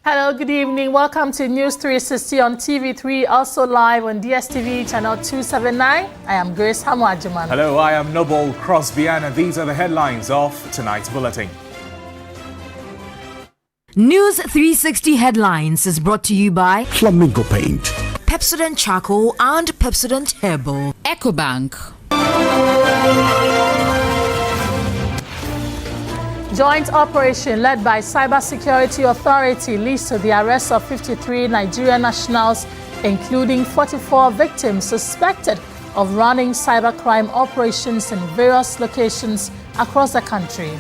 Hello, good evening. Welcome to News 360 on TV3, also live on DSTV channel 279. I am Grace Hamwajuman. Hello, I am Noble Crosby, and these are the headlines of tonight's bulletin. News 360 headlines is brought to you by Flamingo Paint, Pepsodent Charcoal and Pepsodent Herbal, EcoBank. Joint operation led by Cybersecurity Authority leads to the arrest of 53 Nigerian nationals, including 44 victims suspected of running cybercrime operations in various locations across the country.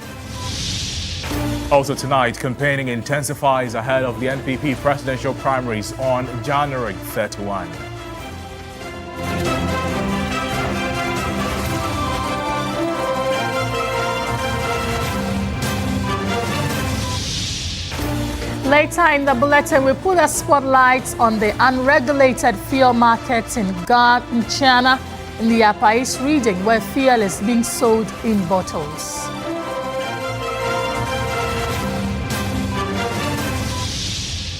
Also tonight, campaigning intensifies ahead of the NPP presidential primaries on January 31. Later in the bulletin, we put a spotlight on the unregulated fuel market in China, in the Upper East region, where fuel is being sold in bottles.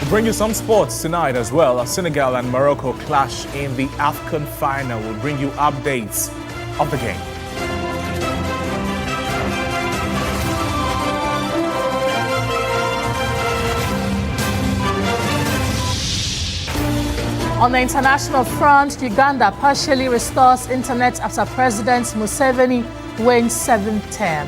We'll bring you some sports tonight as well. As Senegal and Morocco clash in the AFCON final, we'll bring you updates of the game. On the international front, Uganda partially restores internet after President Museveni wins 7th term.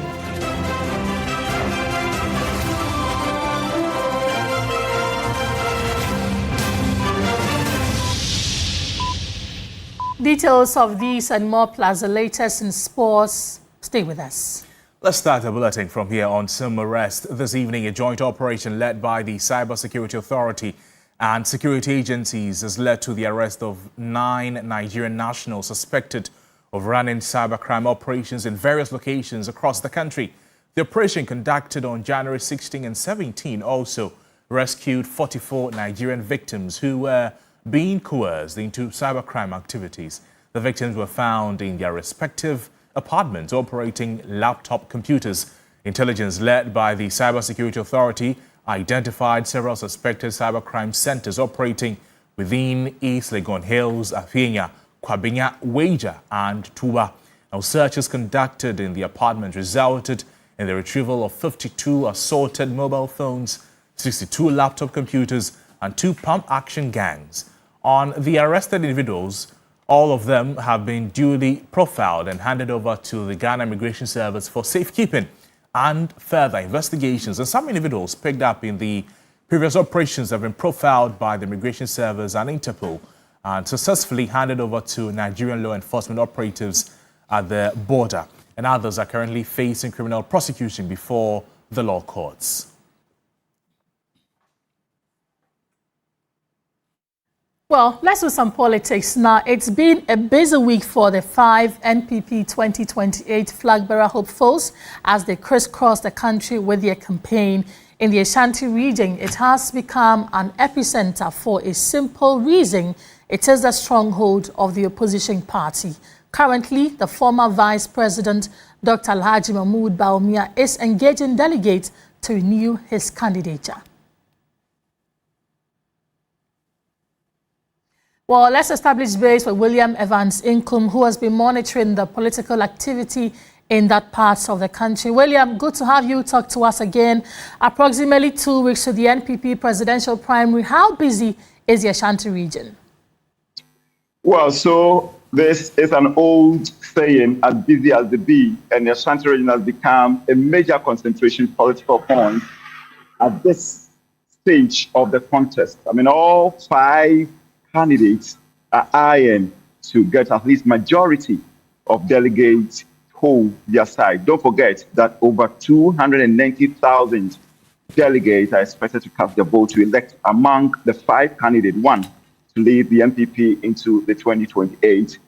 Details of these and more plus the latest in sports. Stay with us. Let's start the bulletin from here on some arrest. This evening, a joint operation led by the Cybersecurity Authority and security agencies has led to the arrest of 9 Nigerian nationals suspected of running cybercrime operations in various locations across the country. The operation, conducted on January 16 and 17, also rescued 44 Nigerian victims who were being coerced into cybercrime activities. The victims were found in their respective apartments operating laptop computers. Intelligence led by the Cybersecurity Authority identified several suspected cybercrime centers operating within East Legon Hills, Afienya, Kwabinya, Wager, and Tuba. Now, searches conducted in the apartment resulted in the retrieval of 52 assorted mobile phones, 62 laptop computers, and 2 pump-action gangs. On the arrested individuals, all of them have been duly profiled and handed over to the Ghana Immigration Service for safekeeping and further investigations. And some individuals picked up in the previous operations have been profiled by the Immigration Service and Interpol and successfully handed over to Nigerian law enforcement operatives at the border. And others are currently facing criminal prosecution before the law courts. Well, let's do some politics now. It's been a busy week for the 5 NPP 2028 flag-bearer hopefuls as they crisscross the country with their campaign. In the Ashanti region, it has become an epicenter for a simple reason. It is the stronghold of the opposition party. Currently, the former Vice President, Dr. Alhaji Mahmoud Bawumia, is engaging delegates to renew his candidature. Well, let's establish base with William Evans Inkum, who has been monitoring the political activity in that part of the country. William, good to have you talk to us again. Approximately 2 weeks to the NPP presidential primary. How busy is the Ashanti region? Well, so this is an old saying, as busy as the bee, and the Ashanti region has become a major concentration political point at this stage of the contest. I mean, all 5 candidates are eyeing to get at least majority of delegates hold their side. Don't forget that over 290,000 delegates are expected to cast their vote to elect among the 5 candidates, one to lead the NPP into the 2028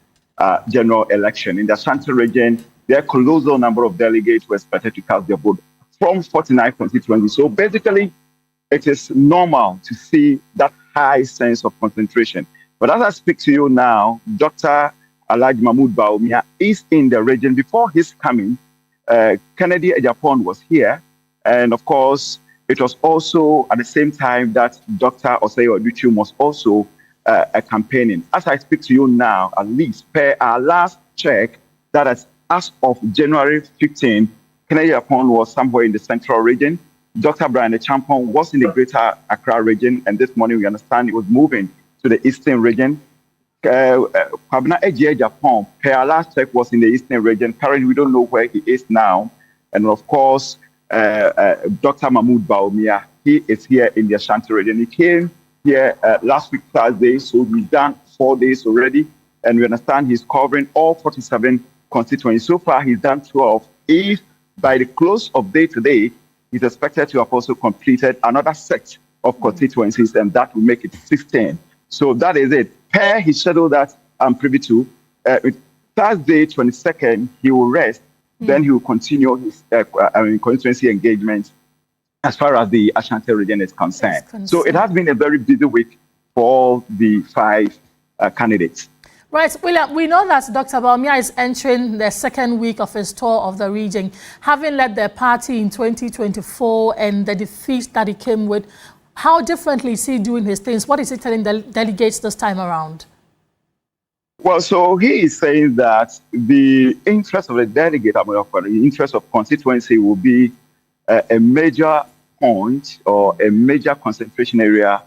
general election. In the Ashanti region, there are a colossal number of delegates who are expected to cast their vote from 49 constituencies. So basically, it is normal to see that high sense of concentration. But as I speak to you now, Dr. Alhaji Mahmoud Bawumia is in the region. Before his coming, Kennedy Ejapon was here. And of course, it was also at the same time that Dr. Osei Oduchu was also campaigning. As I speak to you now, at least per our last check, that is as of January 15, Kennedy Aponte was somewhere in the central region. Dr. Brian Champon was in the greater Accra region, and this morning we understand it was moving to the eastern region. Kwabena Ejie Japan, per our last check, was in the eastern region. Currently, we don't know where he is now. And of course, Dr. Mahmoud Baumia, he is here in the Ashanti region. He came here last week, Thursday, so he's done 4 days already. And we understand he's covering all 47 constituencies. So far, he's done 12. If by the close of day today, he's expected to have also completed another set of constituencies, and that will make it 16. So that is it. Per his schedule that I'm privy to, Thursday, 22nd, he will rest. Then he will continue his constituency engagement as far as the Ashanti region is concerned. So it has been a very busy week for all the 5 candidates. Right, William, we know that Dr. Baumia is entering the second week of his tour of the region, having led the party in 2024 and the defeat that he came with. How differently is he doing his things? What is he telling the delegates this time around? Well, so he is saying that the interest of the delegate, the interest of constituency will be a major point or a major concentration area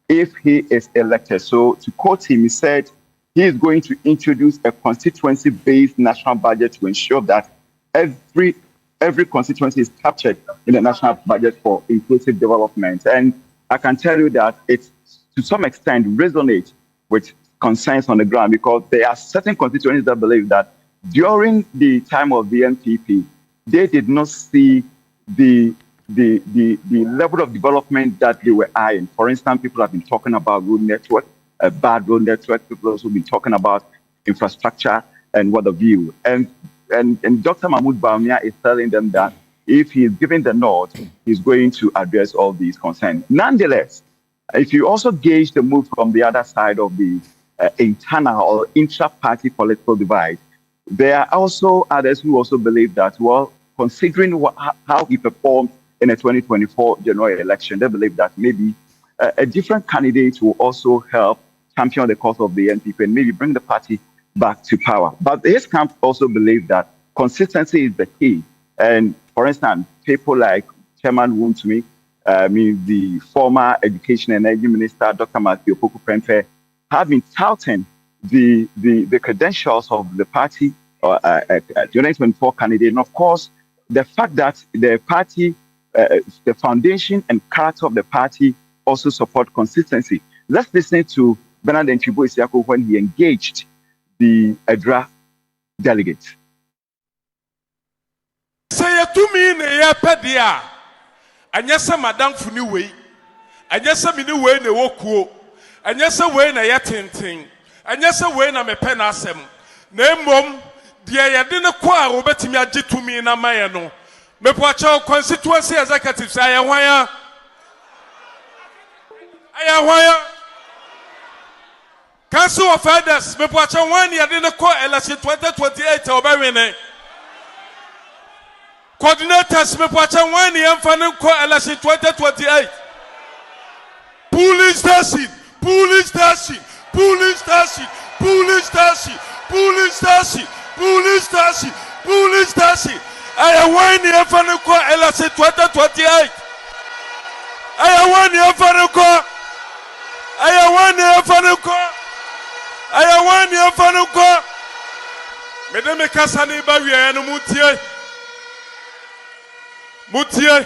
if he is elected. So to quote him, he said he is going to introduce a constituency-based national budget to ensure that every constituency is captured in the national budget for inclusive development. And I can tell you that it, to some extent, resonates with concerns on the ground, because there are certain constituencies that believe that during the time of the NPP, they did not see the level of development that they were eyeing. For instance, people have been talking about road network, a bad road network. People also been talking about infrastructure and what have you. And Dr. Mahmoud Baumia is telling them that if he is given the nod, he's going to address all these concerns. Nonetheless, if you also gauge the move from the other side of the internal or intra-party political divide, there are also others who also believe that, well, considering how he performed in the 2024 general election, they believe that maybe a different candidate will also help champion the cause of the NPP and maybe bring the party back to power. But his camp also believe that consistency is the key. And for instance, people like Chairman Wuntumi, the former Education and Energy Minister, Dr. Matthew Opoku-Prempeh, have been touting the credentials of the party, the 2024 candidate. And of course, the fact that the party, the foundation and character of the party also support consistency. Let's listen to Bernard Nchibo Isiako when he engaged the EDRA delegate. Say to me, Pedia, and yes, Madame Funiwe, and yes, Miniwe, the Wokuo. And yes, away na yatinting. And yes, away na me penasem. Name mom, dear Yadina Qua, Robertimia Jitumi na Mayano. Me poacha constituency executives, I am wire. Council of Elders, me poacha 1 year didn't call election 2028 or Barine. Coordinators, me poacha 1 year fanning call election 2028. Police station. Police station, police station, police station, police station, police station, police station. I am 1 year for the call election 2028. I am 1 year for the call. I am 1 year for the call. I am 1 year for the call. Mesdames Kassani Bavier and Moutier. Moutier.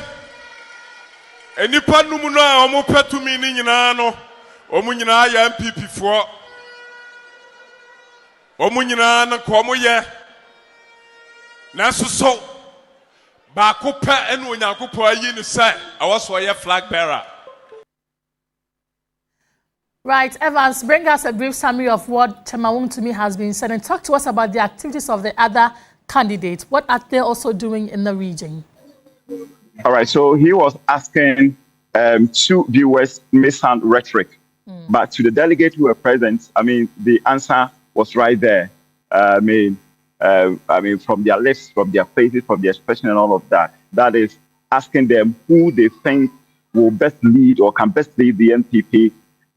And you put Numuna or Mopetu meaning in Omunyina ya MPP for Omunyina na komoye Naso ba kopa enu onyakopo ayi ni say awaso ye flag bearer. Right, Evans, bring us a brief summary of what Chairman Wuntumi has been saying and talk to us about the activities of the other candidates. What are they also doing in the region? All right, so he was asking two viewers may sound rhetoric. But to the delegates who were present, the answer was right there. From their lips, from their faces, from their expression and all of that. That is asking them who they think will best lead or can best lead the NPP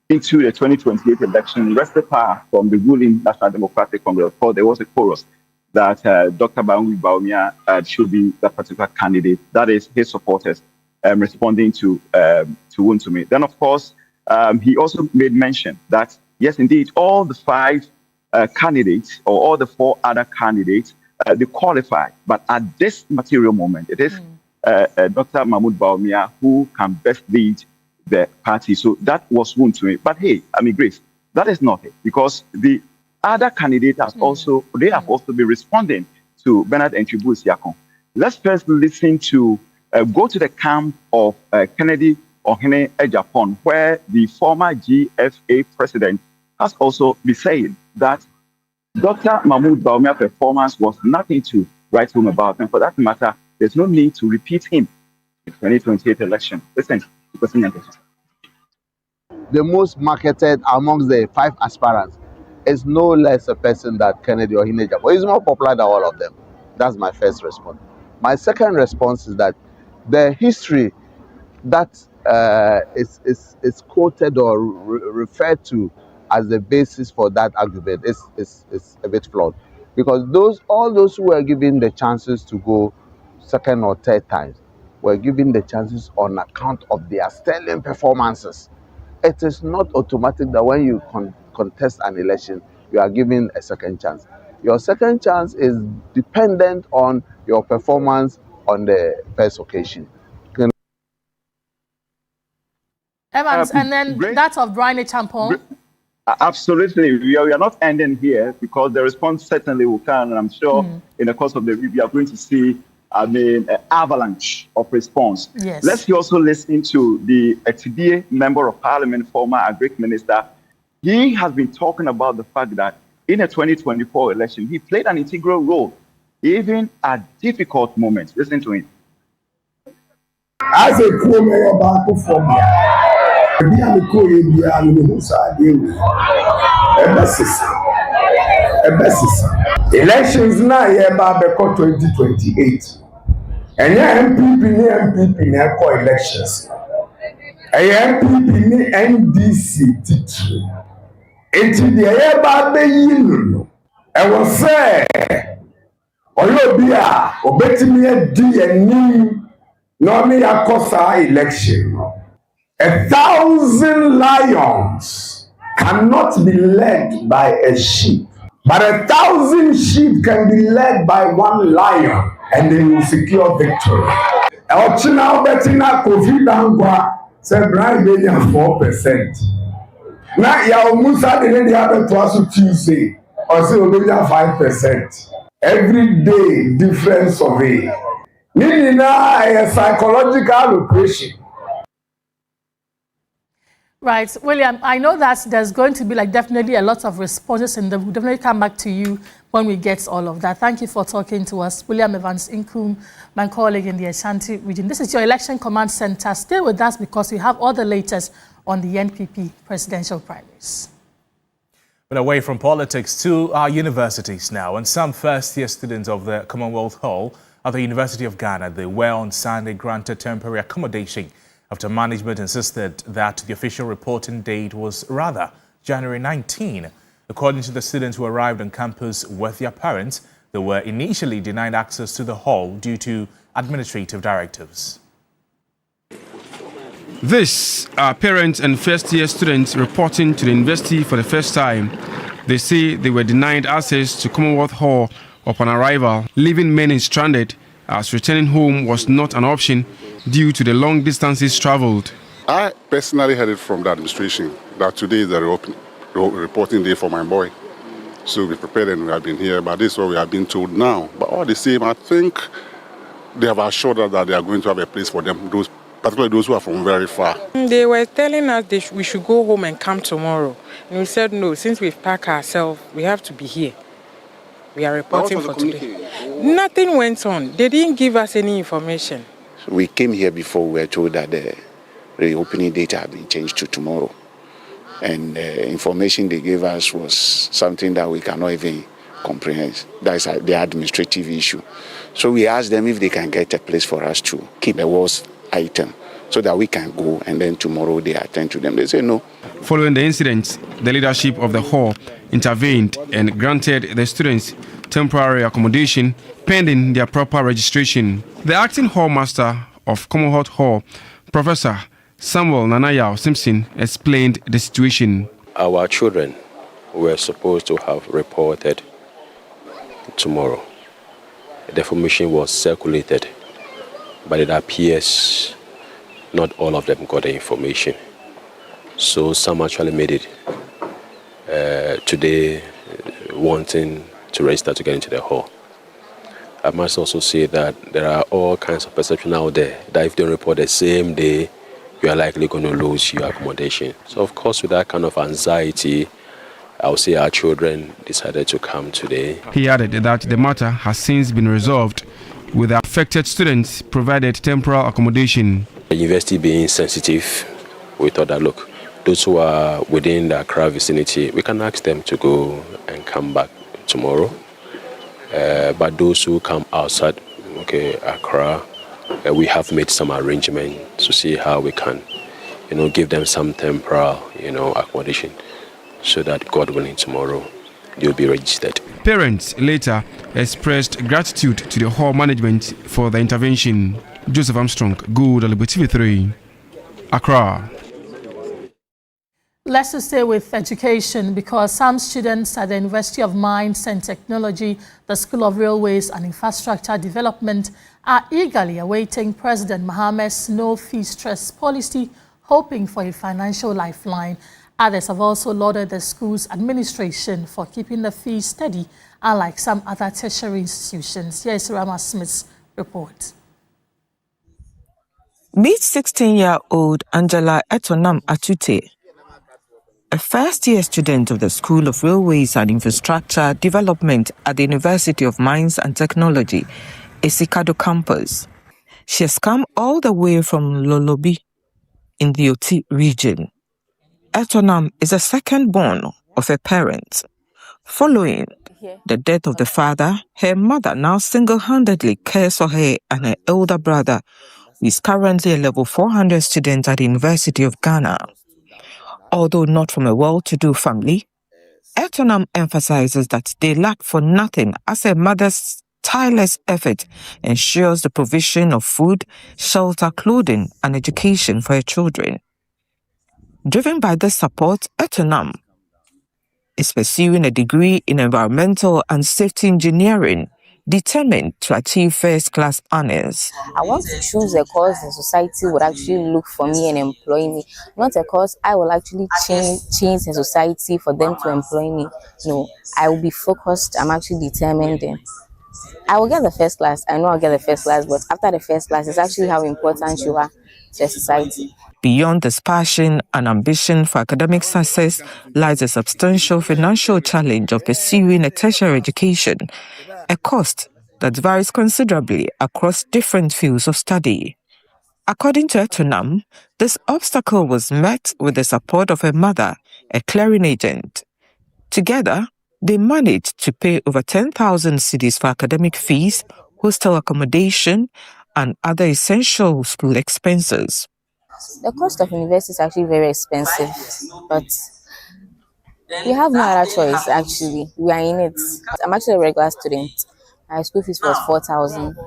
into the 2028 election, wrested power from the ruling National Democratic Congress. Of course, there was a chorus that Dr. Bangu Baumia should be that particular candidate. That is his supporters responding to Wontumi. Then, of course, he also made mention that, yes, indeed, all the 5 candidates or all the 4 other candidates, they qualify. But at this material moment, it is Dr. Mahmoud Baumia who can best lead the party. So that was Wontumi. But hey, I mean, Grace, that is not it, because the other candidates have also been responding to Bernard Enchibu Siakon. Let's first listen to go to the camp of Kennedy Ohene Ejapon, where the former GFA president has also been saying that Dr. Mahmoud Baumia's performance was nothing to write home about, and for that matter, there's no need to repeat him in the 2028 election. Listen to President Enchibu. The most marketed amongst the 5 aspirants is no less a person than Kennedy or Ohene Ejapon. He's more popular than all of them. That's my first response. My second response is that the history that is quoted or referred to as the basis for that argument is a bit flawed, because all those who were given the chances to go second or third times were given the chances on account of their sterling performances. It is not automatic that when you contest an election, you are given a second chance. Your second chance is dependent on your performance on the first occasion. Evans, and then that of Brian Champon. Absolutely. We are not ending here, because the response certainly will come, and I'm sure in the course of the week we are going to see an avalanche of response. Yes. Let's also listen to the Etibie Member of Parliament, former Agric Minister. He has been talking about the fact that in the 2024 election, he played an integral role, even at difficult moments. Listen to him. As a poor mayor back from elections now here by 2028. And MPP na elections. MPP ni NDC titri. Enti de here ba be yinu. E wo say oyobi a obetimi adi enim no me yakosa election. 1,000 lions cannot be led by a sheep, but 1,000 sheep can be led by 1 lion, and they will secure victory. Ochina betina COVID angwa say Brian Benya 4%. Na ya Musa de dey have to asu Tuesday or say Obenya 5%. Every day different survey. Nina a psychological operation. Right, William, I know that there's going to be definitely a lot of responses, and we'll definitely come back to you when we get all of that. Thank you for talking to us. William Evans Inkum, my colleague in the Ashanti region. This is your Election Command Center. Stay with us, because we have all the latest on the NPP presidential primaries. But away from politics to our universities now, and some first-year students of the Commonwealth Hall at the University of Ghana, they were on Sunday granted temporary accommodation after management insisted that the official reporting date was rather January 19. According to the students who arrived on campus with their parents, they were initially denied access to the hall due to administrative directives. These are parents and first-year students reporting to the university for the first time. They say they were denied access to Commonwealth Hall upon arrival, leaving many stranded, as returning home was not an option due to the long distances traveled. I personally heard it from the administration that today is the reporting day for my boy. So we prepared and we have been here, but this is what we have been told now. But all the same, I think they have assured us that they are going to have a place for them, particularly those who are from very far. They were telling us we should go home and come tomorrow. And we said no, since we've packed ourselves, we have to be here. We are reporting for today. Nothing went on. They didn't give us any information. We came here before we were told that the reopening date had been changed to tomorrow. And the information they gave us was something that we cannot even comprehend. That's the administrative issue. So we asked them if they can get a place for us to keep. There was item so that we can go and then tomorrow they attend to them. They say no. Following the incident, the leadership of the hall intervened and granted the students temporary accommodation pending their proper registration. The acting hall master of Commonwealth Hall, Professor Samuel Nanayao Simpson, explained the situation. Our children were supposed to have reported tomorrow. The information was circulated, but it appears not all of them got the information. So some actually made it today wanting to register to get into the hall. I must also say that there are all kinds of perception out there that if you don't report the same day, you are likely going to lose your accommodation. So of course, with that kind of anxiety, I would say our children decided to come today. He added that the matter has since been resolved, with the affected students provided temporal accommodation. The university being sensitive, we thought that, look, those who are within the Accra vicinity, we can ask them to go and come back tomorrow. But those who come outside, Accra, we have made some arrangements to see how we can, give them some temporal, accommodation, so that God willing tomorrow they'll be registered. Parents later expressed gratitude to the hall management for the intervention. Joseph Armstrong, Good Alibu TV3, Accra. Let's stay with education because some students at the University of Mines and Technology, the School of Railways and Infrastructure Development are eagerly awaiting President Mahama's no-fee stress policy, hoping for a financial lifeline. Others have also lauded the school's administration for keeping the fees steady, unlike some other tertiary institutions. Here is Rama Smith's report. Meet 16-year-old Angela Etonam Atute, a first-year student of the School of Railways and Infrastructure Development at the University of Mines and Technology, Esikado campus. She has come all the way from Lolobi in the Oti region. Etonam is a second-born of her parents. Following the death of the father, her mother now single-handedly cares for her and her elder brother, who is currently a level 400 student at the University of Ghana. Although not from a well-to-do family, Etonam emphasizes that they lack for nothing as her mother's tireless effort ensures the provision of food, shelter, clothing, and education for her children. Driven by this support, Etonam is pursuing a degree in environmental and safety engineering, determined to achieve first-class honors. I want to choose a course the society would actually look for me and employ me, not a course I will actually change the society for them to employ me. No, I will be focused. I'm actually determined. I will get the first class. I know I'll get the first class, but after the first class, it's actually how important you are to society. Beyond this passion and ambition for academic success lies a substantial financial challenge of pursuing a tertiary education, a cost that varies considerably across different fields of study. According to Etonam, this obstacle was met with the support of her mother, a clearing agent. Together, they managed to pay over 10,000 cedis for academic fees, hostel accommodation, and other essential school expenses. The cost of university is actually very expensive, but we have no other choice, actually. We are in it. I'm actually a regular student. My school fees was 4,000.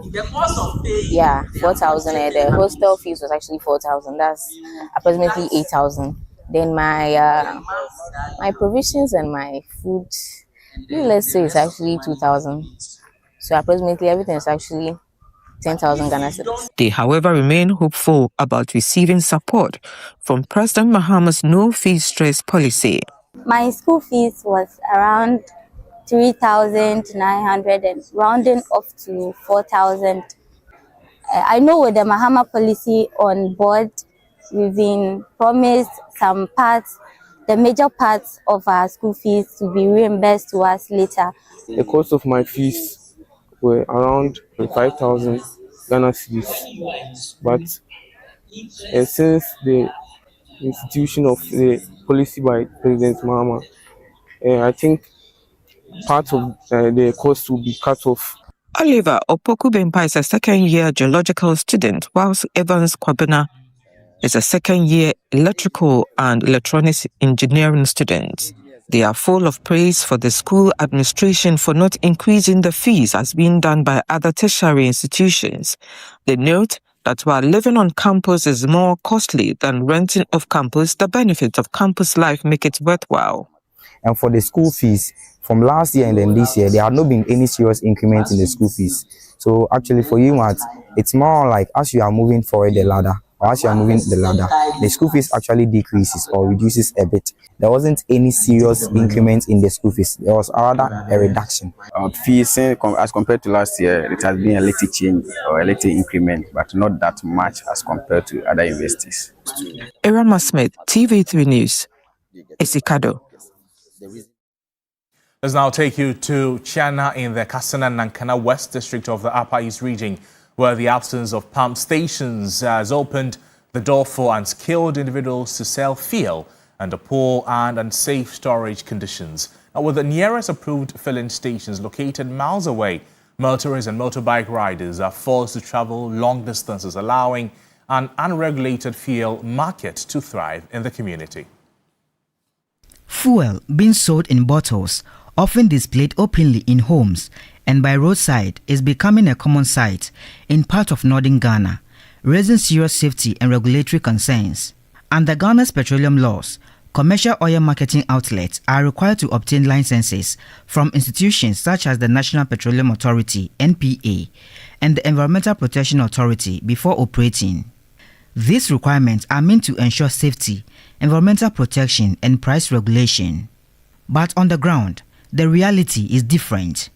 Yeah, 4,000. And the hostel fees was actually 4,000. That's approximately 8,000. Then my provisions and my food, let's say, it's actually 2,000. So approximately everything is actually 10,000 Ghana cedis. They, however, remain hopeful about receiving support from President Mahama's no-fee stress policy. My school fees was around 3,900 and rounding off to 4,000. I know with the Mahama policy on board, we've been promised some parts, the major parts of our school fees to be reimbursed to us later. The cost of my fees were around 5,000 Ghana cedis, but since the institution of the policy by President Mahama, I think part of the cost will be cut off. Oliver Opoku-Bempa is a second-year geological student, whilst Evans Kwabena is a second-year electrical and electronics engineering student. They are full of praise for the school administration for not increasing the fees as being done by other tertiary institutions. They note that while living on campus is more costly than renting off campus, the benefits of campus life make it worthwhile. And for the school fees, from last year and then this year, there had not been any serious increment in the school fees. So actually for you, it's more like as you are moving forward the ladder, or as you are moving the ladder, the school fees actually decreases or reduces a bit. There wasn't any serious increment in the school fees. There was rather a reduction. Fees, as compared to last year, it has been a little change or a little increment, but not that much as compared to other universities. Irama Smith, TV3 News, Esikado. Let's now take you to Chiana in the Kasana Nankana West District of the Upper East region, where the absence of pump stations has opened the door for unskilled individuals to sell fuel under poor and unsafe storage conditions. Now, with the nearest approved filling stations located miles away, motorists and motorbike riders are forced to travel long distances, allowing an unregulated fuel market to thrive in the community. Fuel being sold in bottles, often displayed openly in homes and by roadside, is becoming a common sight in part of northern Ghana, raising serious safety and regulatory concerns. Under Ghana's petroleum laws, commercial oil marketing outlets are required to obtain licenses from institutions such as the National Petroleum Authority (NPA) and the Environmental Protection Authority before operating. These requirements are meant to ensure safety, environmental protection, and price regulation. But on the ground, the reality is different.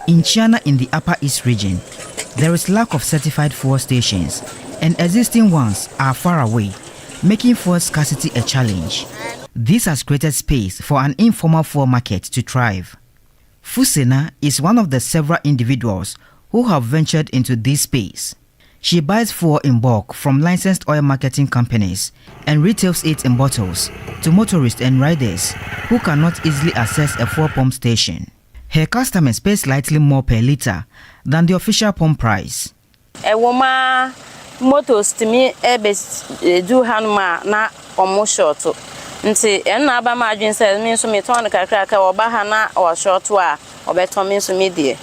In Chiana in the Upper East region, there is lack of certified fuel stations, and existing ones are far away, making fuel scarcity a challenge. This has created space for an informal fuel market to thrive. Fusena is one of the several individuals who have ventured into this space. She buys fuel in bulk from licensed oil marketing companies and retails it in bottles to motorists and riders who cannot easily access a fuel pump station. Her customers pay slightly more per litre than the official pump price. A woman motors to me do hanma na omo short. Nti na aba ma adwin say me so me ton kakra ka oba ha na o short a obeton me so me die.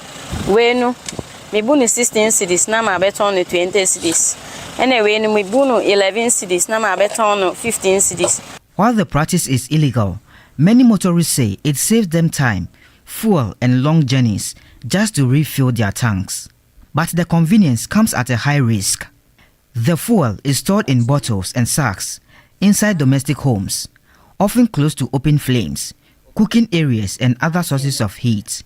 We no me bu ni 16 cedis na ma beton ni 20 cedis. Anyway no me bu no 11 cedis na ma beton no 15 cedis. While the practice is illegal, many motorists say it saves them time, fuel and long journeys just to refill their tanks. But the convenience comes at a high risk. The fuel is stored in bottles and sacks inside domestic homes, often close to open flames, cooking areas and other sources of heat.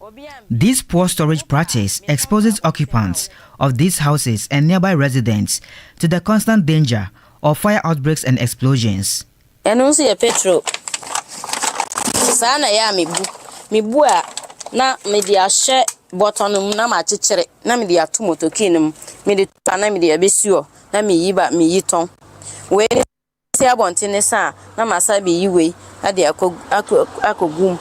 This poor storage practice exposes occupants of these houses and nearby residents to the constant danger of fire outbreaks and explosions. Enunsi e petrol. Sana ya mi bu a na me dia hye bottom na ma chichere na me dia to motokinum me de na me dia besuo na me yi ba me yi ton we si abontene sa na masa be yi we ade akogum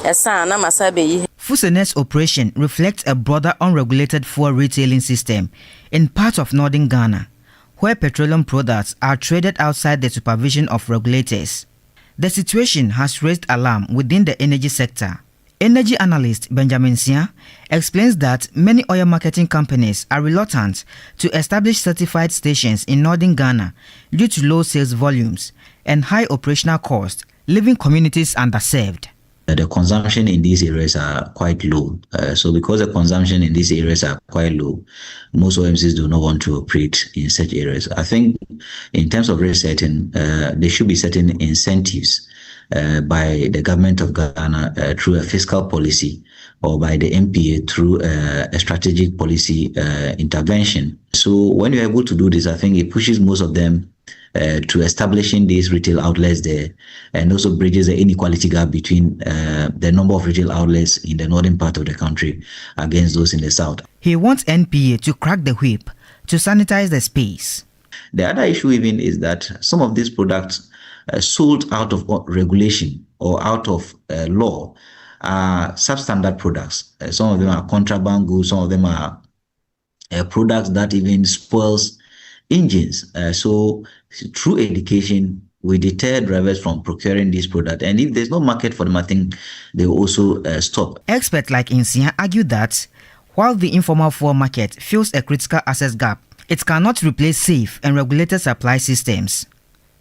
esa na masa be yi. Fusene's operation reflects a broader unregulated fuel retailing system in parts of northern Ghana, where petroleum products are traded outside the supervision of regulators. The situation has raised alarm within the energy sector. Energy analyst Benjamin Sia explains that many oil marketing companies are reluctant to establish certified stations in northern Ghana due to low sales volumes and high operational costs, leaving communities underserved. The consumption in these areas are quite low. So because the consumption in these areas are quite low, most OMCs do not want to operate in such areas. I think in terms of resetting, there should be certain incentives by the government of Ghana through a fiscal policy or by the MPA through a strategic policy intervention. So when you're able to do this, I think it pushes most of them to establishing these retail outlets there, and also bridges the inequality gap between the number of retail outlets in the northern part of the country against those in the south. He wants NPA to crack the whip to sanitize the space. The other issue even is that some of these products sold out of regulation or out of law are substandard products. Some of them are contraband goods, some of them are products that even spoils engines. So through education, we deter drivers from procuring this product. And if there's no market for them, I think they will also stop. Experts like Insia argue that while the informal fuel market fills a critical access gap, it cannot replace safe and regulated supply systems.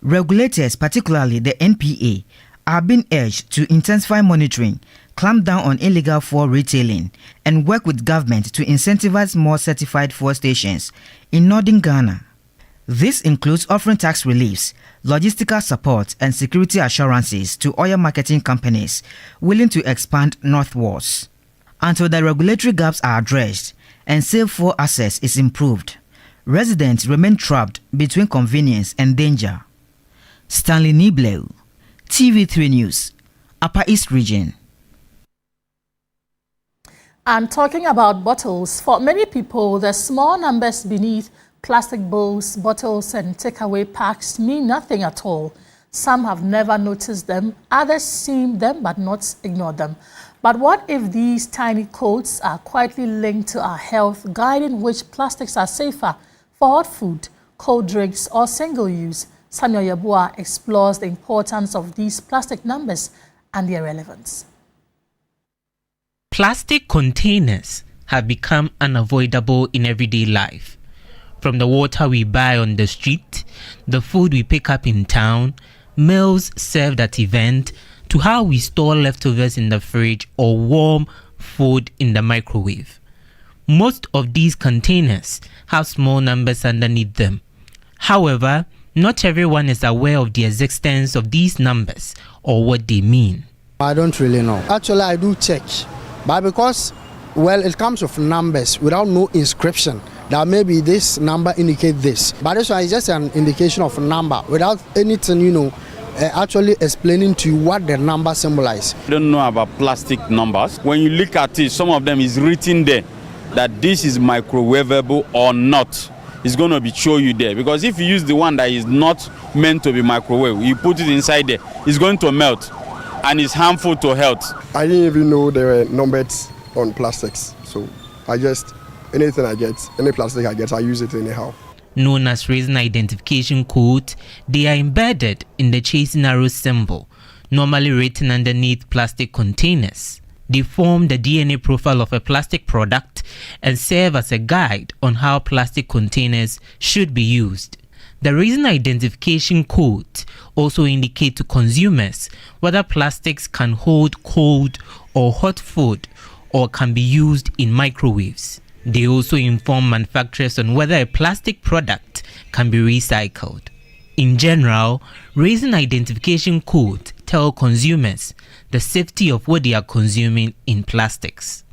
Regulators, particularly the NPA, are being urged to intensify monitoring, clamp down on illegal fuel retailing, and work with government to incentivize more certified fuel stations in northern Ghana. This includes offering tax reliefs, logistical support, and security assurances to oil marketing companies willing to expand northwards. Until the regulatory gaps are addressed and safe fuel access is improved, residents remain trapped between convenience and danger. Stanley Niblew, TV3 News, Upper East Region. And talking about bottles, for many people, the small numbers beneath plastic bowls, bottles, and takeaway packs mean nothing at all. Some have never noticed them, others see them but not ignore them. But what if these tiny codes are quietly linked to our health, guiding which plastics are safer for hot food, cold drinks, or single use? Samuel Yabua explores the importance of these plastic numbers and their relevance. Plastic containers have become unavoidable in everyday life. From the water we buy on the street, the food we pick up in town, meals served at events, to how we store leftovers in the fridge or warm food in the microwave. Most of these containers have small numbers underneath them. However, not everyone is aware of the existence of these numbers or what they mean. I don't really know. Actually, I do check. But because, well, it comes with numbers without no inscription that maybe this number indicate this. But this one is just an indication of a number without anything, actually explaining to you what the number symbolize. I don't know about plastic numbers. When you look at it, some of them is written there that this is microwavable or not. It's going to be show you there, because if you use the one that is not meant to be microwave, you put it inside there, it's going to melt and it's harmful to health. I didn't even know there were numbers on plastics, so I just, anything I get, any plastic I get, I use it anyhow. Known as resin identification code, they are embedded in the chasing arrow symbol, normally written underneath plastic containers. They form the DNA profile of a plastic product and serve as a guide on how plastic containers should be used. The resin identification code also indicates to consumers whether plastics can hold cold or hot food or can be used in microwaves. They also inform manufacturers on whether a plastic product can be recycled. In general, resin identification code tell consumers the safety of what they are consuming in plastics.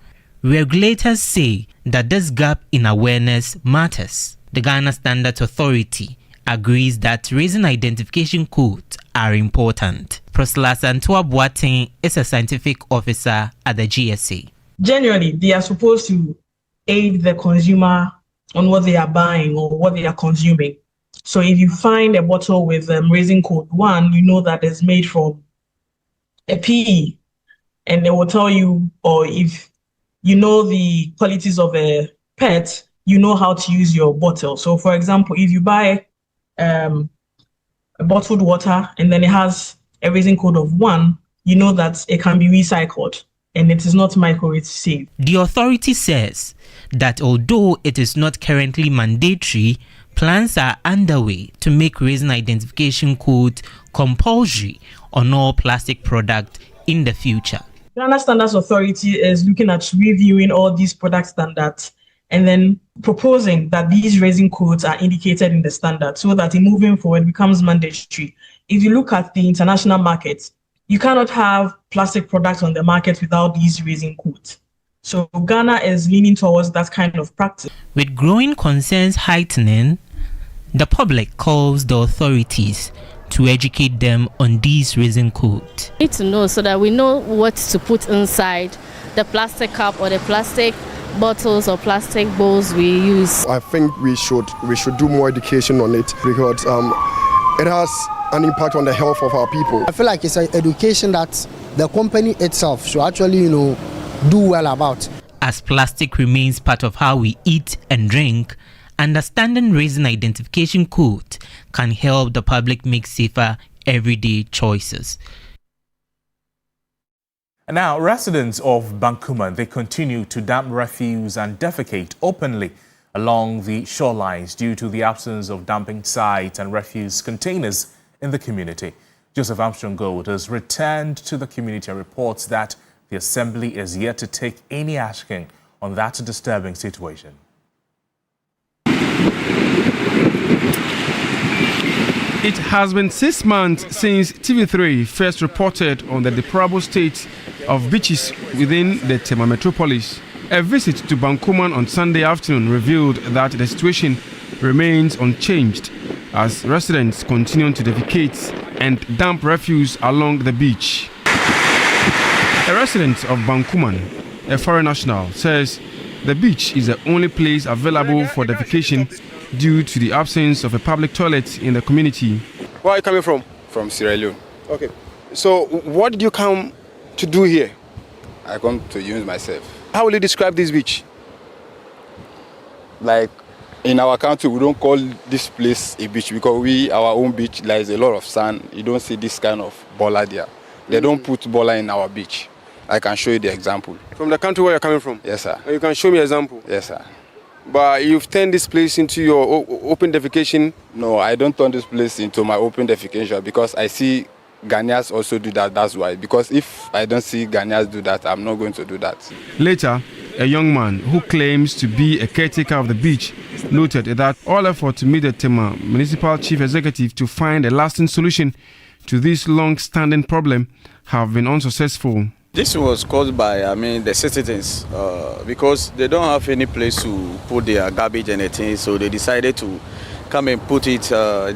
Regulators say that this gap in awareness matters. The Ghana Standards Authority agrees that resin identification codes are important. Prosla Santua Boateng is a scientific officer at the GSA. Generally, they are supposed to aid the consumer on what they are buying or what they are consuming. So if you find a bottle with resin code 1, you know that it's made from a PE, and they will tell you, or if you know the qualities of a PET, you know how to use your bottle. So for example, if you buy a bottled water and then it has a resin code of 1, you know that it can be recycled and it is not microwave safe. The authority says that although it is not currently mandatory, plans are underway to make resin identification code compulsory on all plastic products in the future. Ghana Standards Authority is looking at reviewing all these product standards and then proposing that these resin codes are indicated in the standard so that in moving forward becomes mandatory. If you look at the international markets, you cannot have plastic products on the market without these resin codes. So Ghana is leaning towards that kind of practice. With growing concerns heightening, the public calls the authorities to educate them on these resin codes. We need to know so that we know what to put inside the plastic cup or the plastic bottles or plastic bowls we use. I think we should do more education on it because it has an impact on the health of our people. I feel like it's an education that the company itself should actually, do well about. As plastic remains part of how we eat and drink, understanding resin identification code can help the public make safer everyday choices. And now, residents of Bankuman, they continue to dump refuse and defecate openly along the shorelines due to the absence of dumping sites and refuse containers in the community. Joseph Armstrong Gold has returned to the community and reports that the Assembly is yet to take any action on that disturbing situation. It has been 6 months since TV3 first reported on the deplorable state of beaches within the Tema metropolis. A visit to Bankuman on Sunday afternoon revealed that the situation remains unchanged as residents continue to defecate and dump refuse along the beach. A resident of Bankuman, a foreign national, says the beach is the only place available for defecation due to the absence of a public toilet in the community. Where are you coming from? From Sierra Leone. Okay. So what did you come to do here? I come to use myself. How will you describe this beach? Like in our country, we don't call this place a beach because our own beach, there is a lot of sand. You don't see this kind of bola there. They don't put bola in our beach. I can show you the example. From the country where you're coming from? Yes, sir. You can show me an example? Yes, sir. But you've turned this place into your open defecation? No, I don't turn this place into my open defecation because I see Ghanaians also do that. That's why. Because if I don't see Ghanaians do that, I'm not going to do that. Later, a young man who claims to be a caretaker of the beach noted that all effort to meet the Tema municipal chief executive to find a lasting solution to this long-standing problem have been unsuccessful. This was caused by, the citizens because they don't have any place to put their garbage and everything, so they decided to come and put it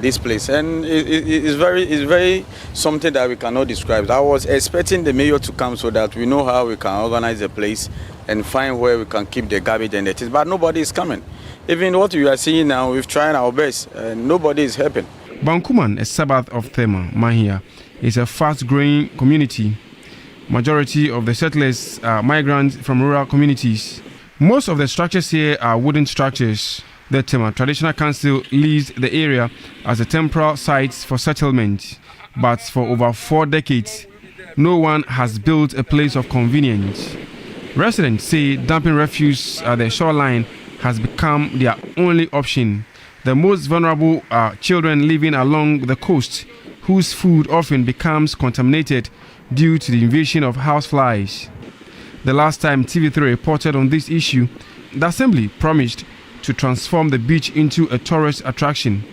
this place, and it's very something that we cannot describe. I was expecting the mayor to come so that we know how we can organize the place and find where we can keep the garbage and everything, but nobody is coming. Even what we are seeing now, we've tried our best, and nobody is helping. Bankuman, a suburb of Tema, Mahia, is a fast-growing community. Majority of the settlers are migrants from rural communities. Most of the structures here are wooden structures. The Tema Traditional Council leased the area as a temporary site for settlement, but for over 4 decades, no one has built a place of convenience. Residents say dumping refuse at the shoreline has become their only option. The most vulnerable are children living along the coast, whose food often becomes contaminated due to the invasion of houseflies. The last time TV3 reported on this issue, the Assembly promised to transform the beach into a tourist attraction.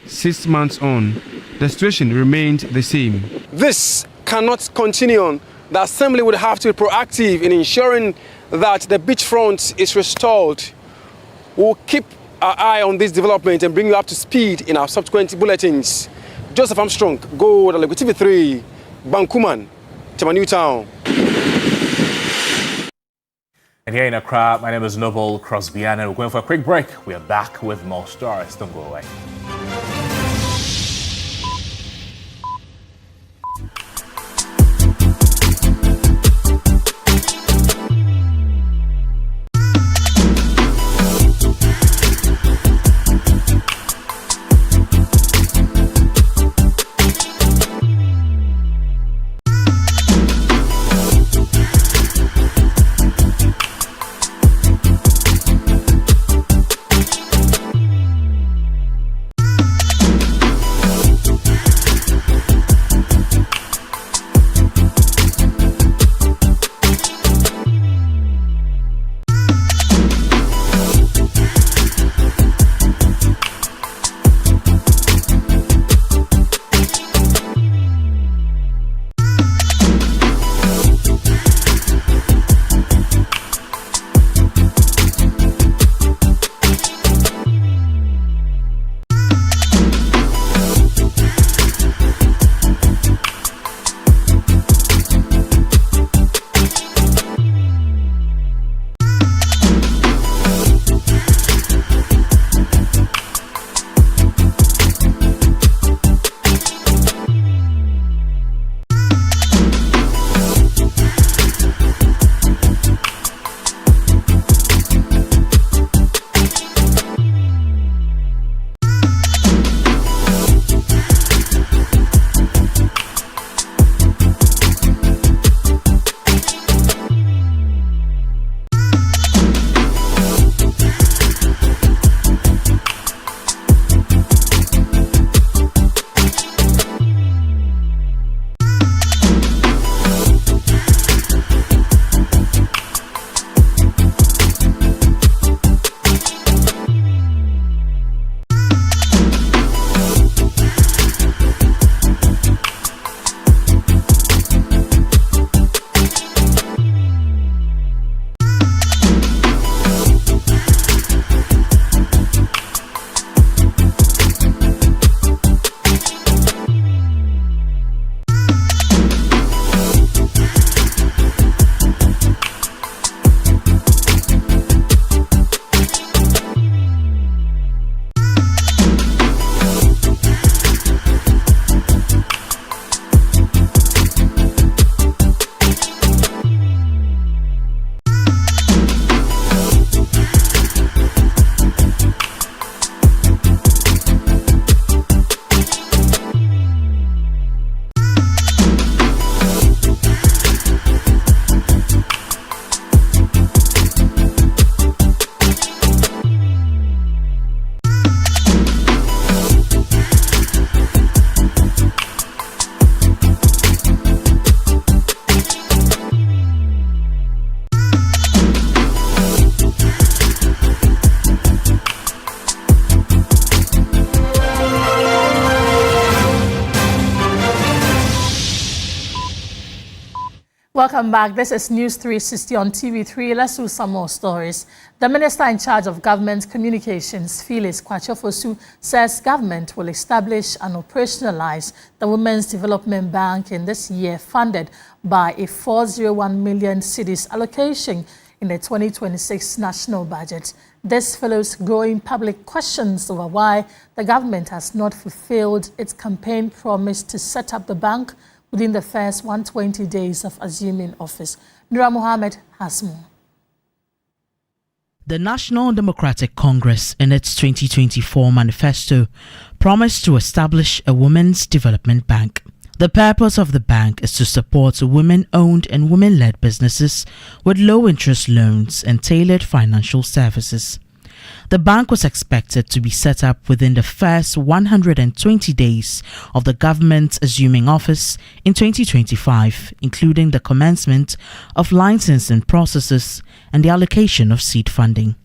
6 months on, the situation remained the same. This cannot continue on. The Assembly would have to be proactive in ensuring that the beachfront is restored. We'll keep our eye on this development and bring you up to speed in our subsequent bulletins. Joseph Armstrong, Gold, TV3, Bankuman, Tema Newtown. And here in Accra, my name is Noble Crosby, and we're going for a quick break. We are back with more stories. Don't go away. Welcome back. This is News 360 on TV3. Let's do some more stories. The Minister in charge of Government Communications, Phyllis Kwachofosu, says government will establish and operationalize the Women's Development Bank in this year, funded by a 401 million cedis allocation in the 2026 national budget. This follows growing public questions over why the government has not fulfilled its campaign promise to set up the bank within the first 120 days of assuming office. Nura Mohammed has more. The National Democratic Congress, in its 2024 manifesto, promised to establish a Women's Development Bank. The purpose of the bank is to support women-owned and women-led businesses with low-interest loans and tailored financial services. The bank was expected to be set up within the first 120 days of the government assuming office in 2025, including the commencement of licensing processes and the allocation of seed funding.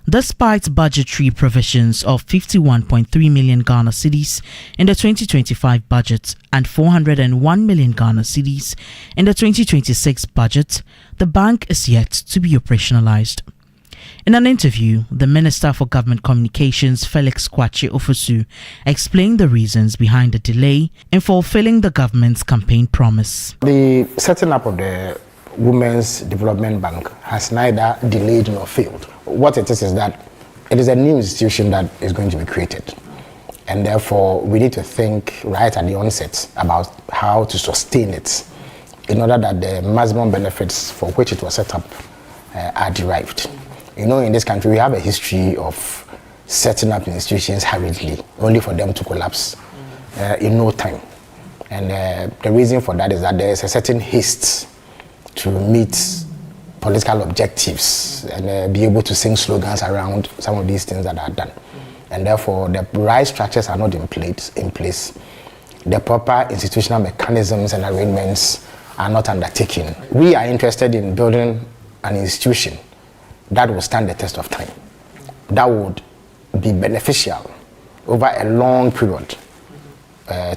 Despite budgetary provisions of 51.3 million Ghana cedis in the 2025 budget and 401 million Ghana cedis in the 2026 budget, the bank is yet to be operationalized. In an interview, the Minister for Government Communications, Felix Kwache-Ofosu, explained the reasons behind the delay in fulfilling the government's campaign promise. The setting up of the Women's Development Bank has neither delayed nor failed. What it is that it is a new institution that is going to be created. And therefore, we need to think right at the onset about how to sustain it in order that the maximum benefits for which it was set up are derived. You know, in this country, we have a history of setting up institutions hurriedly, only for them to collapse in no time. And the reason for that is that there is a certain haste to meet political objectives and be able to sing slogans around some of these things that are done. And therefore, the right structures are not in place. The proper institutional mechanisms and arrangements are not undertaken. We are interested in building an institution that will stand the test of time, that would be beneficial over a long period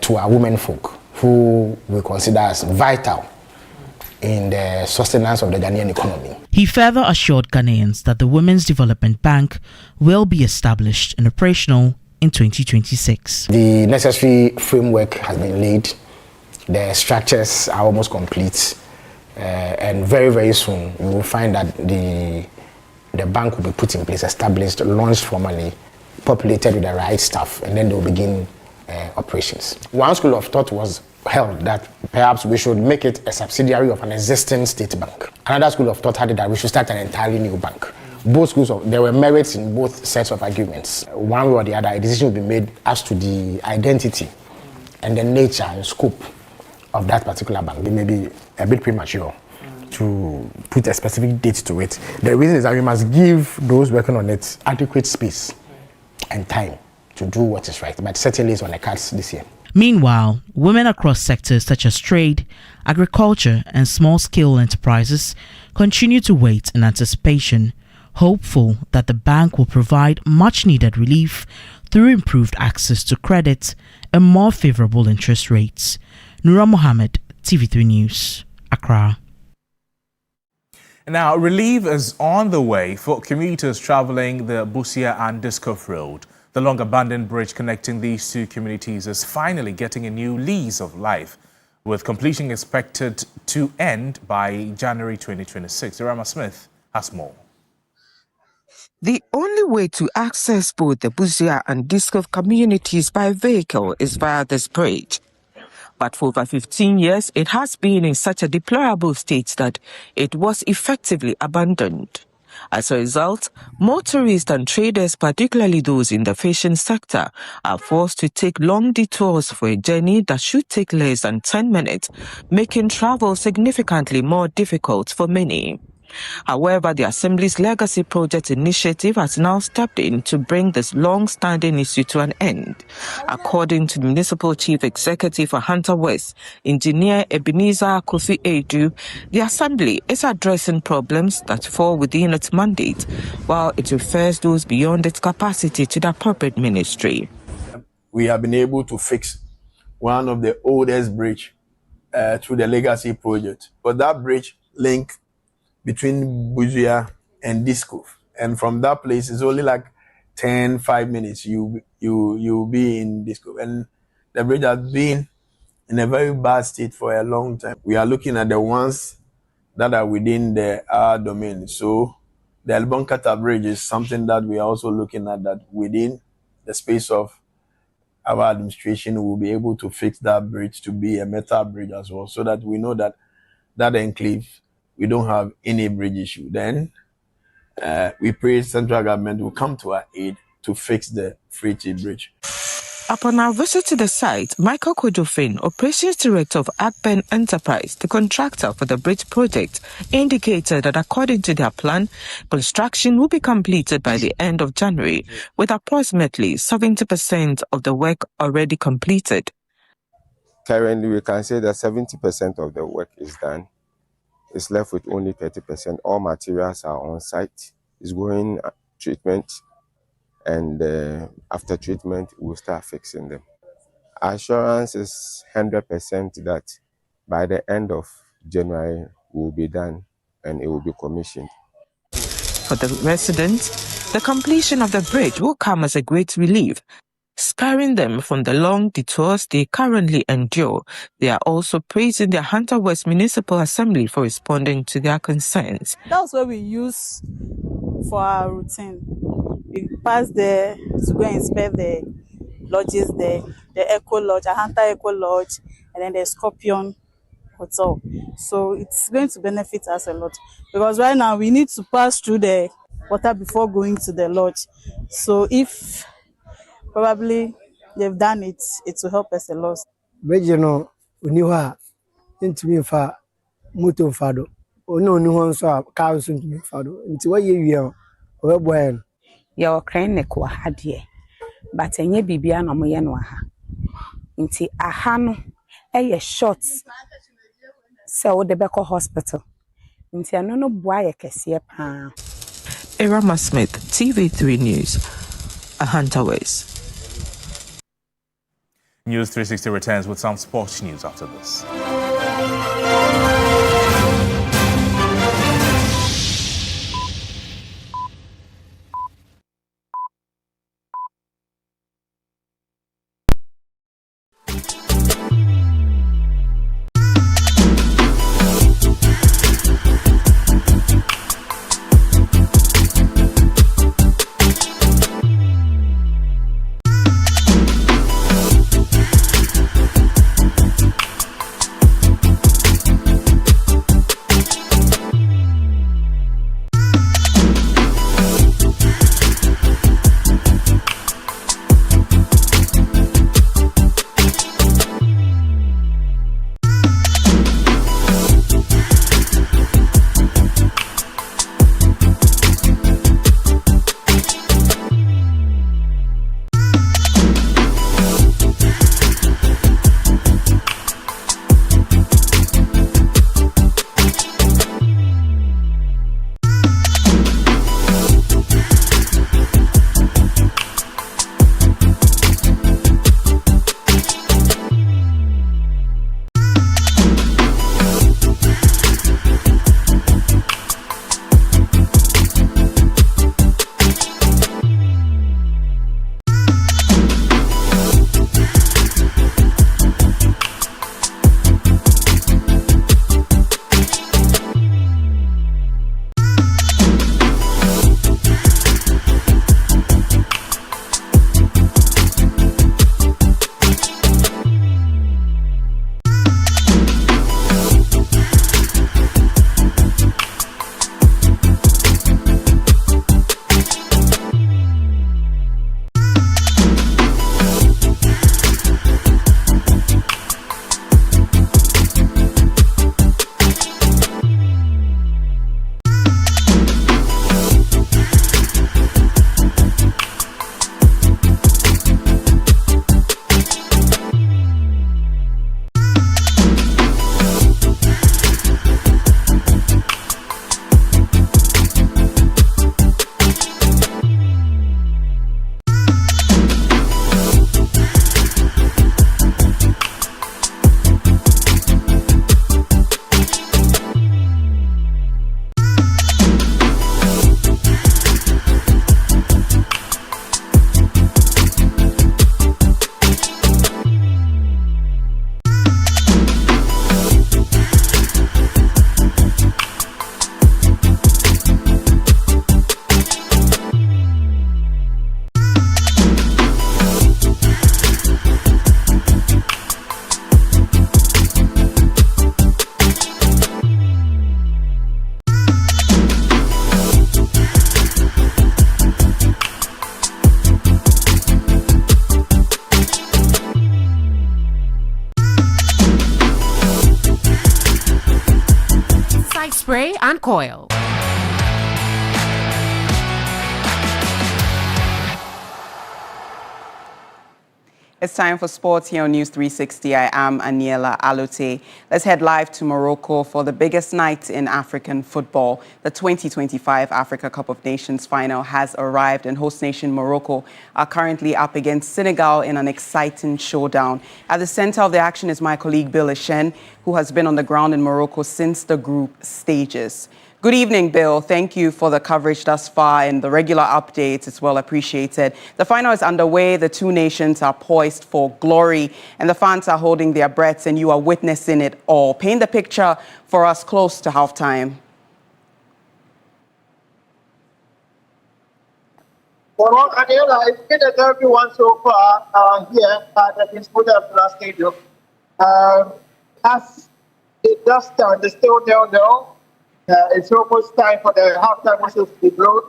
to our women folk who we consider as vital in the sustenance of the Ghanaian economy. He further assured Ghanaians that the Women's Development Bank will be established and operational in 2026. The necessary framework has been laid, the structures are almost complete, and very, very soon we will find that the bank will be put in place, established, launched formally, populated with the right staff, and then they will begin operations. One school of thought was held that perhaps we should make it a subsidiary of an existing state bank. Another school of thought had it that we should start an entirely new bank. Both schools, there were merits in both sets of arguments. One way or the other, a decision will be made as to the identity and the nature and scope of that particular bank. They may be a bit premature to put a specific date to it. The reason is that we must give those working on it adequate space and time to do what is right, but certainly it's on the cards this year. Meanwhile, women across sectors such as trade, agriculture, and small-scale enterprises continue to wait in anticipation, hopeful that the bank will provide much-needed relief through improved access to credit and more favorable interest rates. Nura Mohammed, TV3 News, Accra. Now, relief is on the way for commuters traveling the Busia and Diskof Road. The long-abandoned bridge connecting these two communities is finally getting a new lease of life, with completion expected to end by January 2026. Rama Smith has more. The only way to access both the Busia and Diskof communities by vehicle is via this bridge. But for over 15 years, it has been in such a deplorable state that it was effectively abandoned. As a result, motorists and traders, particularly those in the fashion sector, are forced to take long detours for a journey that should take less than 10 minutes, making travel significantly more difficult for many. However, the Assembly's Legacy Project initiative has now stepped in to bring this long-standing issue to an end. According to the Municipal Chief Executive for Hunter West, Engineer Ebenezer Kofi Edu, the Assembly is addressing problems that fall within its mandate, while it refers those beyond its capacity to the appropriate ministry. We have been able to fix one of the oldest bridge through the legacy project. But that bridge link between Busia and Disco, and from that place it's only like 5 minutes. You'll be in Disco, and the bridge has been in a very bad state for a long time. We are looking at the ones that are within our domain. So the Elbonkata Bridge is something that we are also looking at, that within the space of our administration, we'll be able to fix that bridge to be a metal bridge as well, so that we know that that enclave, we don't have any bridge issue. Then we pray central government will come to our aid to fix the Free Bridge. Upon our visit to the site, Michael Kodofin, Operations Director of Akpen Enterprise, the contractor for the bridge project, indicated that according to their plan, construction will be completed by the end of January, with approximately 70% of the work already completed. Currently, we can say that 70% of the work is done. It's left with only 30%. All materials are on site. It's going treatment, and after treatment, we'll start fixing them. Assurance is 100% that by the end of January, we'll be done and it will be commissioned. For the residents, the completion of the bridge will come as a great relief, sparing them from the long detours they currently endure. They are also praising the Hunter West Municipal Assembly for responding to their concerns. That's what we use for our routine. We pass there to go inspect the lodges there, the Eco Lodge, a Hunter Eco Lodge, and then the Scorpion Hotel. So it's going to benefit us a lot, because right now we need to pass through the water before going to the lodge. So if probably they've done it, it will help us a lot. Regional, Uniwa, into me for Muto Fado, or no new ones are cows into me Fado, into what you are, well. Your crane kwa hadie, but enye bibia no moye no aha. Nti aha no eye short se wo de beko hospital. Nti ano no boa ye kese pa. Irama Smith, TV3 News, Hunter West. News360 returns with some sports news after this. spray and coil. It's time for sports here on News 360. I am Aniela Alote. Let's head live to Morocco for the biggest night in African football. The 2025 Africa Cup of Nations final has arrived, and host nation Morocco are currently up against Senegal in an exciting showdown. At the center of the action is my colleague Bill Eshen, who has been on the ground in Morocco since the group stages. Good evening, Bill. Thank you for the coverage thus far and the regular updates. It's well appreciated. The final is underway. The two nations are poised for glory, and the fans are holding their breaths, and you are witnessing it all. Paint the picture for us close to halftime. Well, Adela, it's been a everyone so far here at the Kinshasa Stadium. As it does stand, it's still 0-0. It's almost time for the halftime whistle to be blown.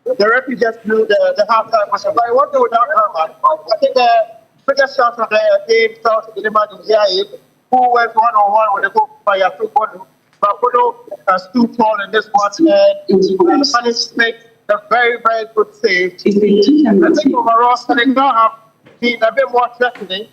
The referee just blew the halftime whistle. But I wonder without Herman. I think the biggest shot of the game started in the man in Jaib, who went one-on-one with the goalkeeper Yakubu. But Bono stood tall in this one and managed to make a very, very good save. I think overall, Senegal have been a bit more threatening.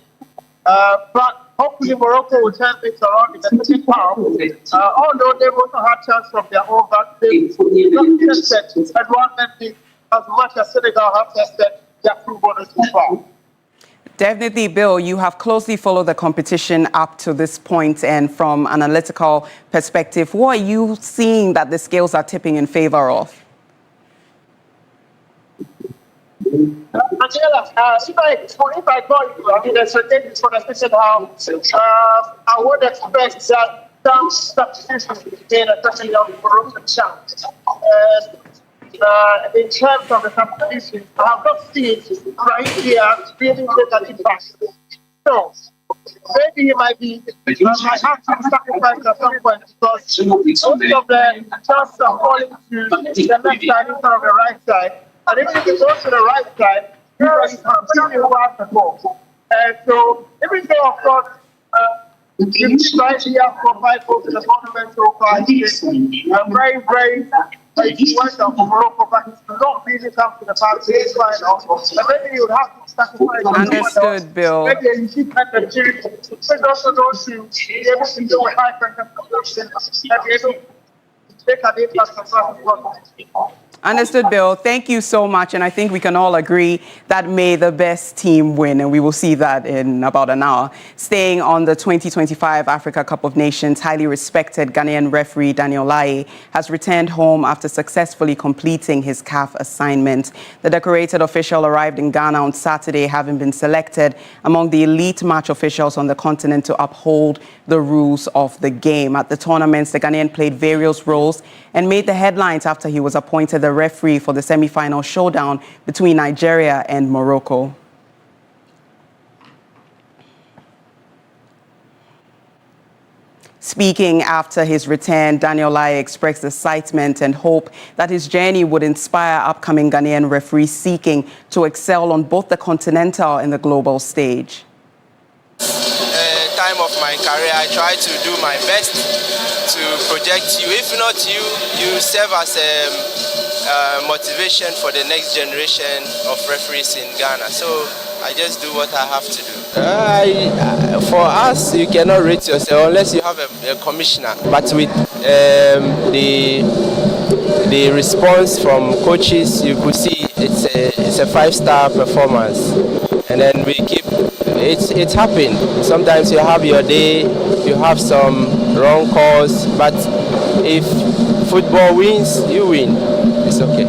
But hopefully Morocco will turn things around in the second half. Although they've also had chance from their own back, they've not tested advancement as much as Senegal have tested their football so far. Definitely, Bill, you have closely followed the competition up to this point, and from an analytical perspective, what are you seeing that the scales are tipping in favor of? Angela, if I call you, I mean, there's a thing for the second half. I would expect that some substitutions between a touching down Moroccan chance. In terms of the substitutions, I have not seen right here really make an impact. So, maybe he might be, I have to sacrifice at some point because most of the chances are falling to the left side instead of the right side. And even if it goes to the right side, you can really watch the ball. And so, even though, of course, if you right here for 5 goals in the tournament so far, it's very, very worked out for Morocco, but it's not really come to the party final. And maybe you would have to sacrifice. Understood, Bill. Maybe you keep at the two, but also those two, be able to do a high pressure solution and be able to take an impact on what. Understood, Bill. Thank you so much. And I think we can all agree that may the best team win. And we will see that in about an hour. Staying on the 2025 Africa Cup of Nations, highly respected Ghanaian referee Daniel Lai has returned home after successfully completing his CAF assignment. The decorated official arrived in Ghana on Saturday, having been selected among the elite match officials on the continent to uphold the rules of the game. At the tournaments, the Ghanaian played various roles and made the headlines after he was appointed the referee for the semi-final showdown between Nigeria and Morocco. Speaking after his return, Daniel Lai expressed excitement and hope that his journey would inspire upcoming Ghanaian referees seeking to excel on both the continental and the global stage. Time of my career, I try to do my best to project you. If not you, you serve as a motivation for the next generation of referees in Ghana. So I just do what I have to do. For us, you cannot rate yourself unless you have a commissioner. But with the response from coaches, you could see it's a 5-star performance. And then we keep, it's happened. Sometimes you have your day, you have some wrong calls, but if football wins, you win. It's okay.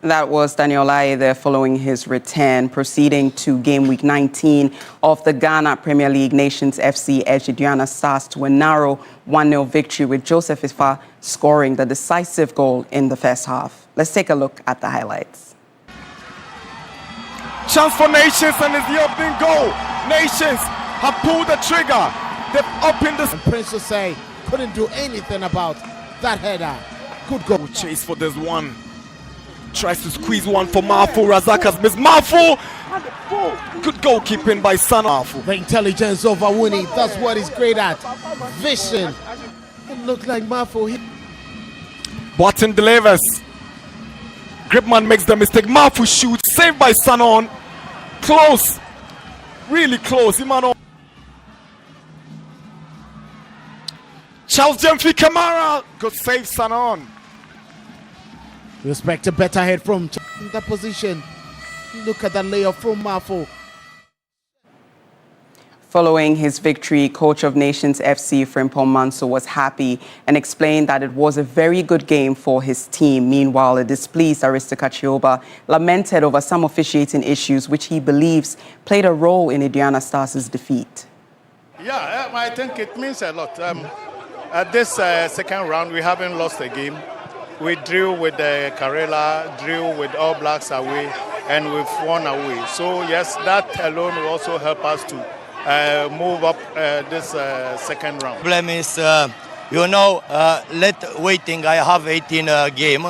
That was Daniel Lai there following his return, proceeding to game week 19 of the Ghana Premier League. Nations FC edged Aduana Stars to a narrow 1-0 victory, with Joseph Ifa scoring the decisive goal in the first half. Let's take a look at the highlights. Chance for Nations, and it's the opening goal. Nations have pulled the trigger. They've opened the... And Prince Osei couldn't do anything about that header. Good goal. Chase for this one. Tries to squeeze one for Marfu. Razak has missed. Marfu! Good goalkeeping by Sanoff. The intelligence of Awuni, that's what he's great at. Vision. It looked like Mafu. Boateng delivers. Gripman makes the mistake. Mafu shoots. Saved by Sanon. Close. Really close. Imano. Charles Jemfi Kamara. Good save, Sanon. You expect a better head from in that position. Look at that layup from Mafu. Following his victory, coach of Nations FC Frimpong Manso was happy and explained that it was a very good game for his team. Meanwhile, a displeased Arista Kachioba lamented over some officiating issues which he believes played a role in Indiana Stars' defeat. Yeah, I think it means a lot. At this second round, we haven't lost a game. We drew with the Karela, drew with All Blacks away, and we've won away. So yes, that alone will also help us to move up this second round. Problem is, waiting. I have 18 game.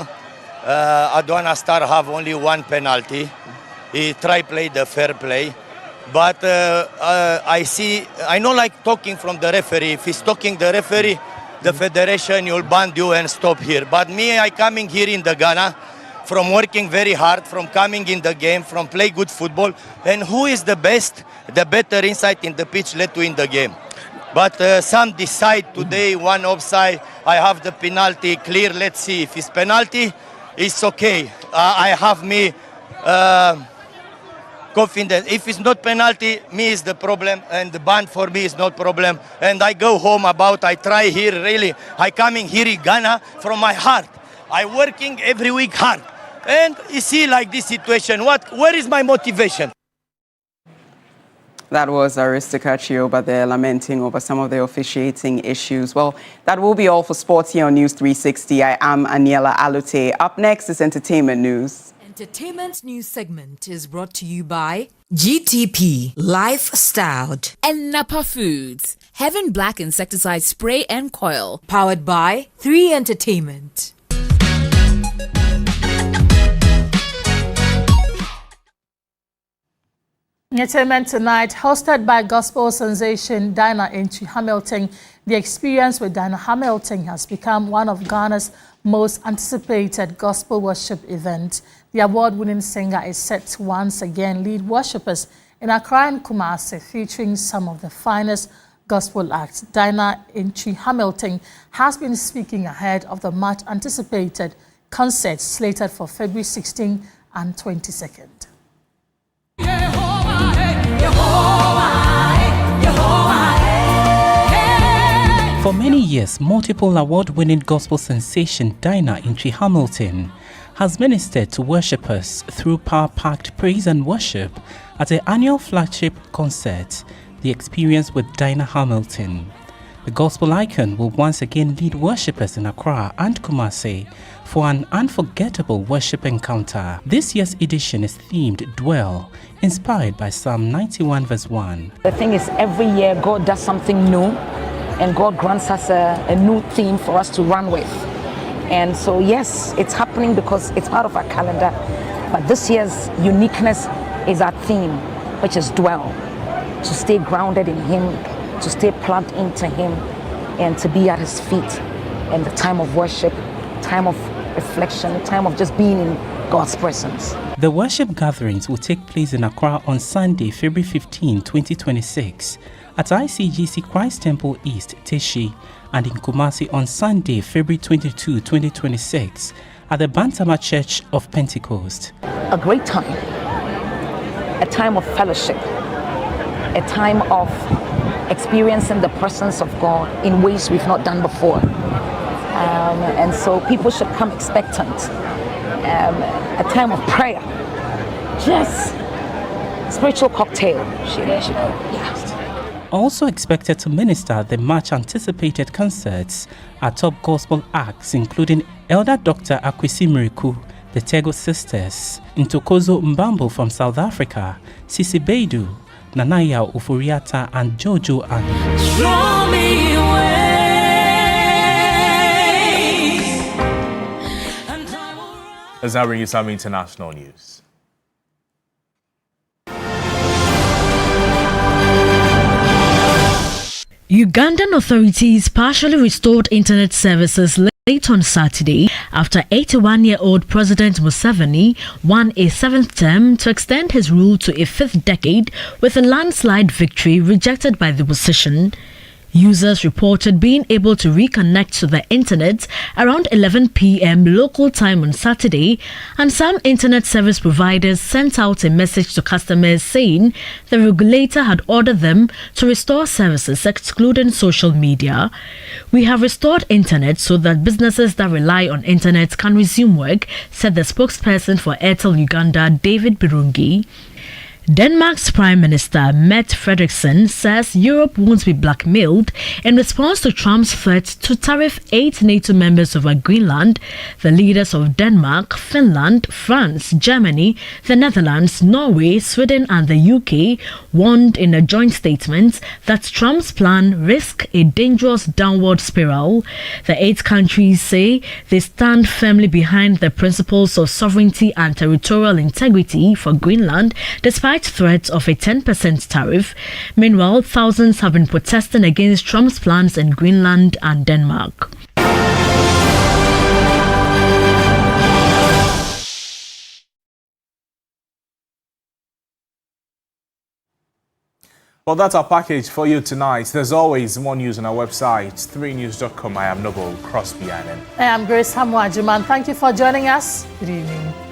Adwana Star have only one penalty. He try play the fair play, but I don't like talking from the referee. If he's talking the referee, the federation will ban you and stop here. But me, I coming here in the Ghana, from working very hard, from coming in the game, from play good football, and who is the best, the better insight in the pitch, let to win the game. But some decide today, one offside, I have the penalty clear, let's see. If it's penalty, it's okay. I have me confidence. If it's not penalty, me is the problem, and the ban for me is not problem. And I go home I try here, really. I coming here in Ghana from my heart. I working every week hard. And you see like this situation, where is my motivation? That was Arista Kachioba there lamenting over some of the officiating issues. Well, that will be all for sports here on News 360. I am Aniela Alute. Up next is entertainment news. Entertainment news segment is brought to you by GTP Lifestyled and Napa Foods. Heaven Black Insecticide Spray and Coil. Powered by 3 Entertainment. Entertainment tonight, hosted by gospel sensation Dinah Entry Hamilton. The experience with Dinah Hamilton has become one of Ghana's most anticipated gospel worship events. The award-winning singer is set to once again lead worshippers in Accra and Kumasi, featuring some of the finest gospel acts. Dinah Entry Hamilton has been speaking ahead of the much anticipated concert slated for February 16 and 22nd. For many years, multiple award-winning gospel sensation Dinah Entry Hamilton has ministered to worshippers through power-packed praise and worship at the annual flagship concert, The Experience with Dinah Hamilton. The gospel icon will once again lead worshippers in Accra and Kumasi for an unforgettable worship encounter. This year's edition is themed Dwell, inspired by Psalm 91 verse 1. The thing is, every year God does something new, and God grants us a new theme for us to run with. And so yes, it's happening because it's part of our calendar, but this year's uniqueness is our theme, which is Dwell, to stay grounded in Him, to stay plugged into Him, and to be at His feet in the time of worship, time of reflection, time of just being in God's presence. The worship gatherings will take place in Accra on Sunday, February 15, 2026, at ICGC Christ Temple East, Teshi, and in Kumasi on Sunday, February 22, 2026, at the Bantama Church of Pentecost. A great time, a time of fellowship, a time of experiencing the presence of God in ways we've not done before. And so people should come expectant. A time of prayer, just spiritual cocktail. Yeah. Also expected to minister the much anticipated concerts are top gospel acts including Elder Dr. Akwesi Miriku, the Tego Sisters, Ntokozo Mbambo from South Africa, Sisi Beidu, Nanaya Ufuriata, and Jojo Ann. Show me way. Let's now bring you some international news. Ugandan authorities partially restored internet services late on Saturday after 81-year-old President Museveni won a 7th term to extend his rule to a 5th decade with a landslide victory rejected by the opposition. Users reported being able to reconnect to the internet around 11 p.m. local time on Saturday, and some internet service providers sent out a message to customers saying the regulator had ordered them to restore services excluding social media. "We have restored internet so that businesses that rely on internet can resume work," said the spokesperson for Airtel Uganda, David Birungi. Denmark's Prime Minister Mette Frederiksen says Europe won't be blackmailed in response to Trump's threat to tariff 8 NATO members over Greenland. The leaders of Denmark, Finland, France, Germany, the Netherlands, Norway, Sweden and the UK warned in a joint statement that Trump's plan risks a dangerous downward spiral. The 8 countries say they stand firmly behind the principles of sovereignty and territorial integrity for Greenland, despite threats of a 10% tariff. Meanwhile, thousands have been protesting against Trump's plans in Greenland and Denmark. Well, that's our package for you tonight. There's always more news on our website, 3news.com. I am Noble Crosby. I am Grace Hamwajuman. Thank you for joining us. Good evening.